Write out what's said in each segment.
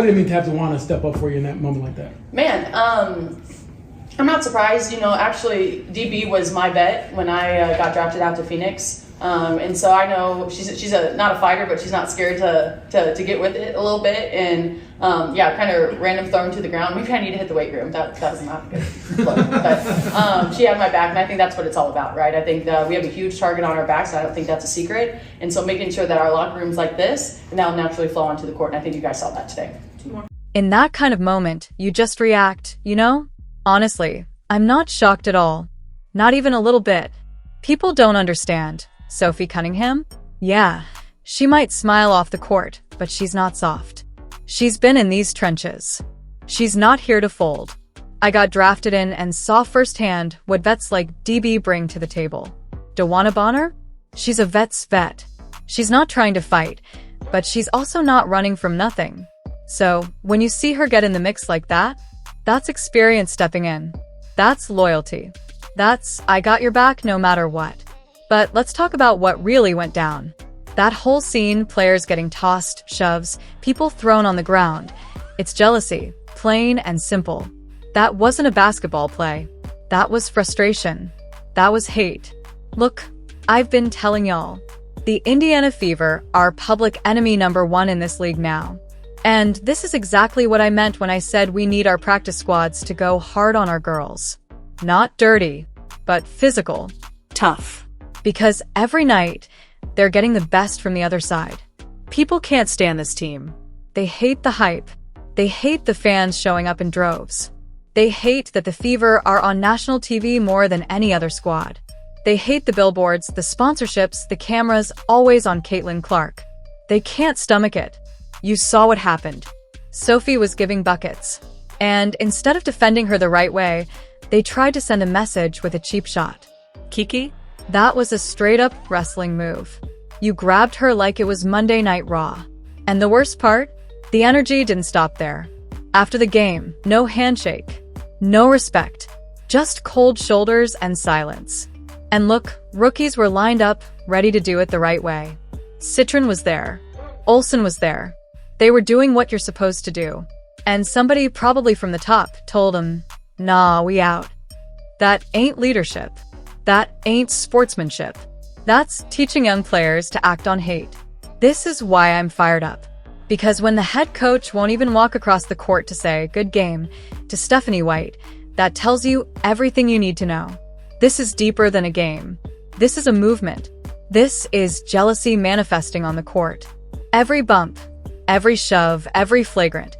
What did it mean to have Zana step up for you in that moment like that? Man, I'm not surprised. Actually, DB was my vet when I got drafted out to Phoenix. And so I know she's not a fighter, but she's not scared to get with it a little bit. And kind of random thrown to the ground. Maybe I need to hit the weight room. That was not a good look. But she had my back, and I think that's what it's all about, right? I think we have a huge target on our backs, and I don't think that's a secret. And so making sure that our locker room's like this, and that'll naturally flow onto the court. And I think you guys saw that today. In that kind of moment, you just react, Honestly, I'm not shocked at all. Not even a little bit. People don't understand. Sophie Cunningham? Yeah, she might smile off the court, but she's not soft. She's been in these trenches. She's not here to fold. I got drafted in and saw firsthand what vets like DB bring to the table. DeWanna Bonner? She's a vet's vet. She's not trying to fight, but she's also not running from nothing. So, when you see her get in the mix like that, that's experience stepping in. That's loyalty. That's, I got your back no matter what. But let's talk about what really went down. That whole scene, players getting tossed, shoves, people thrown on the ground. It's jealousy, plain and simple. That wasn't a basketball play. That was frustration. That was hate. Look, I've been telling y'all. The Indiana Fever are public enemy #1 in this league now. And this is exactly what I meant when I said we need our practice squads to go hard on our girls. Not dirty, but physical. Tough. Because every night, they're getting the best from the other side. People can't stand this team. They hate the hype. They hate the fans showing up in droves. They hate that the Fever are on national TV more than any other squad. They hate the billboards, the sponsorships, the cameras, always on Caitlin Clark. They can't stomach it. You saw what happened. Sophie was giving buckets. And instead of defending her the right way, they tried to send a message with a cheap shot. Kiki? That was a straight-up wrestling move. You grabbed her like it was Monday Night Raw. And the worst part? The energy didn't stop there. After the game, no handshake. No respect. Just cold shoulders and silence. And look, rookies were lined up, ready to do it the right way. Citron was there. Olsen was there. They were doing what you're supposed to do. And somebody, probably from the top, told them, nah, we out. That ain't leadership. That ain't sportsmanship. That's teaching young players to act on hate. This is why I'm fired up. Because when the head coach won't even walk across the court to say, good game, to Stephanie White, that tells you everything you need to know. This is deeper than a game. This is a movement. This is jealousy manifesting on the court. Every bump, every shove, every flagrant,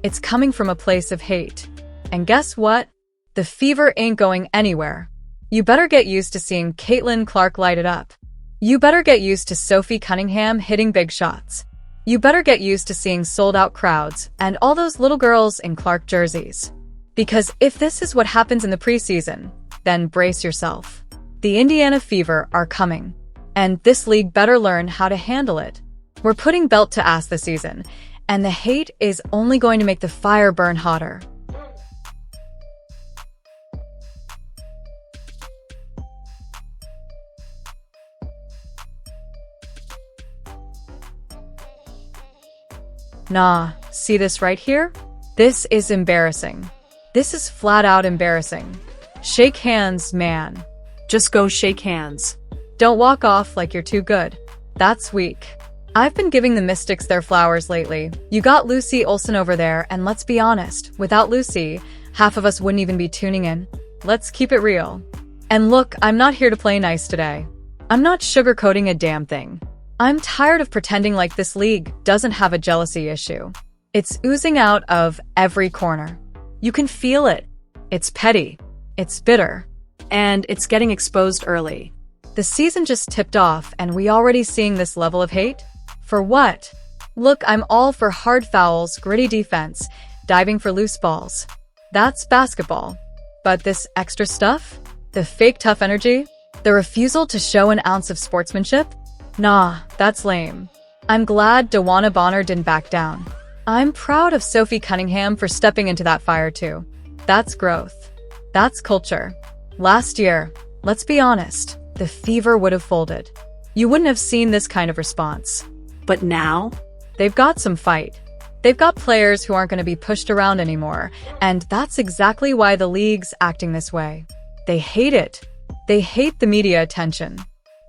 it's coming from a place of hate. And guess what? The Fever ain't going anywhere. You better get used to seeing Caitlin Clark light it up. You better get used to Sophie Cunningham hitting big shots. You better get used to seeing sold-out crowds and all those little girls in Clark jerseys. Because if this is what happens in the preseason, then brace yourself. The Indiana Fever are coming. And this league better learn how to handle it. We're putting belt to ass this season, and the hate is only going to make the fire burn hotter. Nah, see this right here? This is embarrassing. This is flat out embarrassing. Shake hands, man. Just go shake hands. Don't walk off like you're too good. That's weak. I've been giving the Mystics their flowers lately. You got Lucy Olsen over there, and let's be honest, without Lucy, half of us wouldn't even be tuning in. Let's keep it real. And look, I'm not here to play nice today. I'm not sugarcoating a damn thing. I'm tired of pretending like this league doesn't have a jealousy issue. It's oozing out of every corner. You can feel it. It's petty. It's bitter. And it's getting exposed early. The season just tipped off and we already seeing this level of hate? For what? Look, I'm all for hard fouls, gritty defense, diving for loose balls. That's basketball. But this extra stuff? The fake tough energy? The refusal to show an ounce of sportsmanship? Nah, that's lame. I'm glad DeWanna Bonner didn't back down. I'm proud of Sophie Cunningham for stepping into that fire too. That's growth. That's culture. Last year, let's be honest, the Fever would have folded. You wouldn't have seen this kind of response. But now? They've got some fight. They've got players who aren't going to be pushed around anymore, and that's exactly why the league's acting this way. They hate it. They hate the media attention.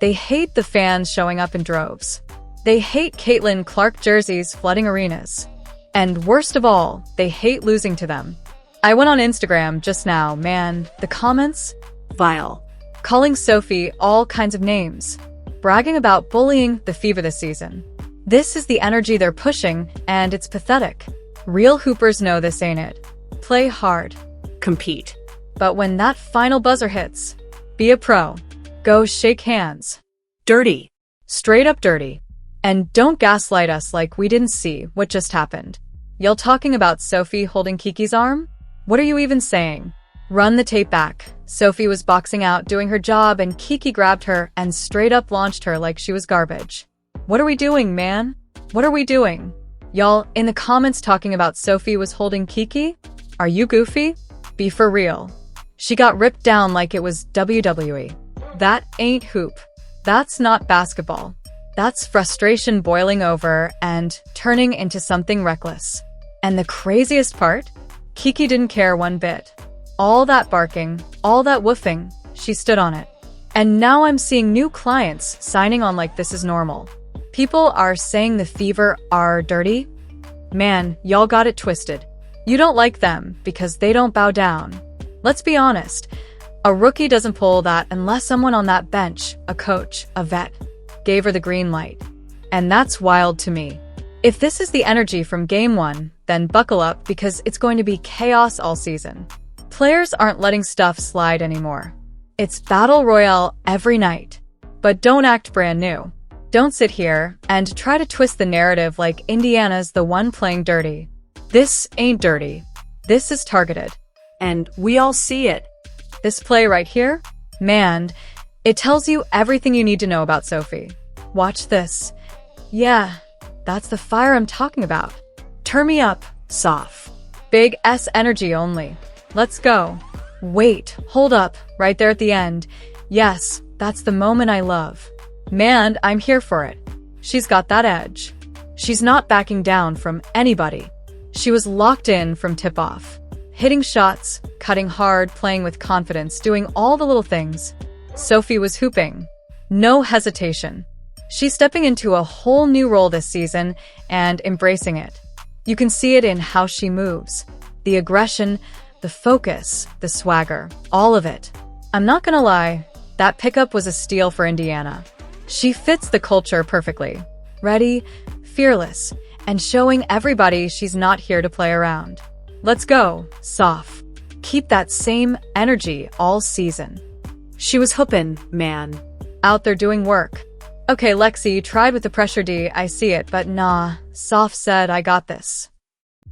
They hate the fans showing up in droves. They hate Caitlin Clark jerseys flooding arenas. And worst of all, they hate losing to them. I went on Instagram just now, man, the comments? Vile. Calling Sophie all kinds of names. Bragging about bullying the Fever this season. This is the energy they're pushing, and it's pathetic. Real hoopers know this, ain't it? Play hard. Compete. But when that final buzzer hits, be a pro. Go shake hands. Dirty. Straight up dirty. And don't gaslight us like we didn't see what just happened. Y'all talking about Sophie holding Kiki's arm? What are you even saying? Run the tape back. Sophie was boxing out, doing her job, and Kiki grabbed her and straight up launched her like she was garbage. What are we doing, man? What are we doing? Y'all in the comments talking about Sophie was holding Kiki? Are you goofy? Be for real. She got ripped down like it was WWE. That ain't hoop. That's not basketball. That's frustration boiling over and turning into something reckless. And the craziest part? Kiki didn't care one bit. All that barking, all that woofing, she stood on it. And now I'm seeing new clients signing on like this is normal. People are saying the Fever are dirty? Man, y'all got it twisted. You don't like them because they don't bow down. Let's be honest. A rookie doesn't pull that unless someone on that bench, a coach, a vet, gave her the green light. And that's wild to me. If this is the energy from Game 1, then buckle up because it's going to be chaos all season. Players aren't letting stuff slide anymore. It's Battle Royale every night. But don't act brand new. Don't sit here and try to twist the narrative like Indiana's the one playing dirty. This ain't dirty. This is targeted. And we all see it. This play right here? Man, it tells you everything you need to know about Sophie. Watch this. Yeah, that's the fire I'm talking about. Turn me up, Soph. Big S energy only. Let's go. Wait, hold up, right there at the end. Yes, that's the moment I love. Man, I'm here for it. She's got that edge. She's not backing down from anybody. She was locked in from tip-off. Hitting shots, cutting hard, playing with confidence, doing all the little things. Sophie was hooping. No hesitation. She's stepping into a whole new role this season and embracing it. You can see it in how she moves. The aggression, the focus, the swagger, all of it. I'm not gonna lie, that pickup was a steal for Indiana. She fits the culture perfectly. Ready, fearless, and showing everybody she's not here to play around. Let's go, Soph. Keep that same energy all season. She was hoopin', man. Out there doing work. Okay, Lexie, you tried with the pressure D, I see it, but nah, Soph said I got this.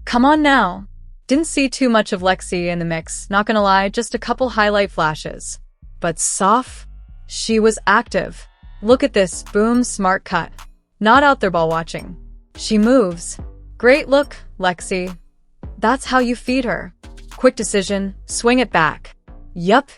Come on now. Didn't see too much of Lexie in the mix, not gonna lie, just a couple highlight flashes. But Soph? She was active. Look at this, boom, smart cut. Not out there ball watching. She moves. Great look, Lexie. That's how you feed her. Quick decision, swing it back. Yup,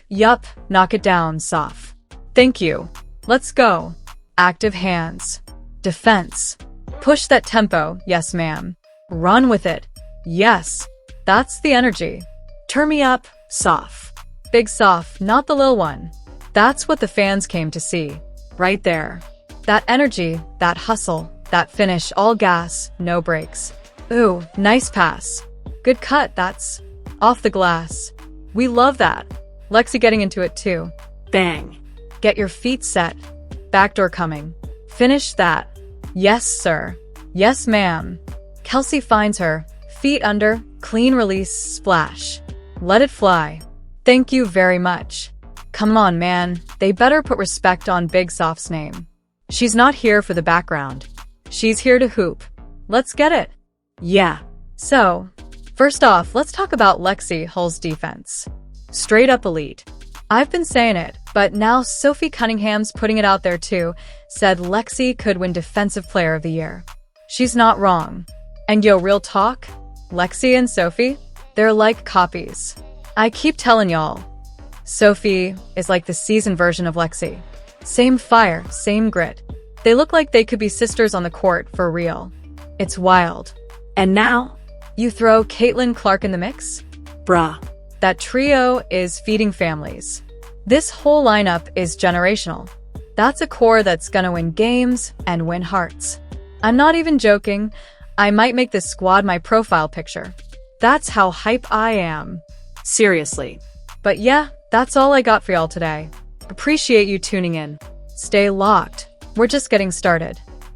knock it down, Soph. Thank you. Let's go. Active hands. Defense. Push that tempo, yes ma'am. Run with it. Yes. That's the energy. Turn me up, Soph. Big Soph, not the lil one. That's what the fans came to see. Right there. That energy, that hustle, that finish, all gas, no brakes. Ooh, nice pass. Good cut, that's off the glass. We love that. Lexie getting into it too. Bang. Get your feet set. Backdoor coming. Finish that. Yes, sir. Yes, ma'am. Kelsey finds her. Feet under, clean release, splash. Let it fly. Thank you very much. Come on, man. They better put respect on Big Soph's name. She's not here for the background. She's here to hoop. Let's get it. Yeah. So, first off, let's talk about Lexie Hull's defense. Straight up elite. I've been saying it, but now Sophie Cunningham's putting it out there too, said Lexie could win Defensive Player of the Year. She's not wrong. And yo, real talk? Lexie and Sophie? They're like copies. I keep telling y'all. Sophie is like the seasoned version of Lexie. Same fire, same grit. They look like they could be sisters on the court for real. It's wild. And now, You throw Caitlin Clark in the mix? bruh. That trio is feeding families. This whole lineup is generational. That's a core that's gonna win games and win hearts. I'm not even joking. I might make this squad my profile picture. That's how hype I am. Seriously. But yeah, that's all I got for y'all today. Appreciate you tuning in. Stay locked. We're just getting started.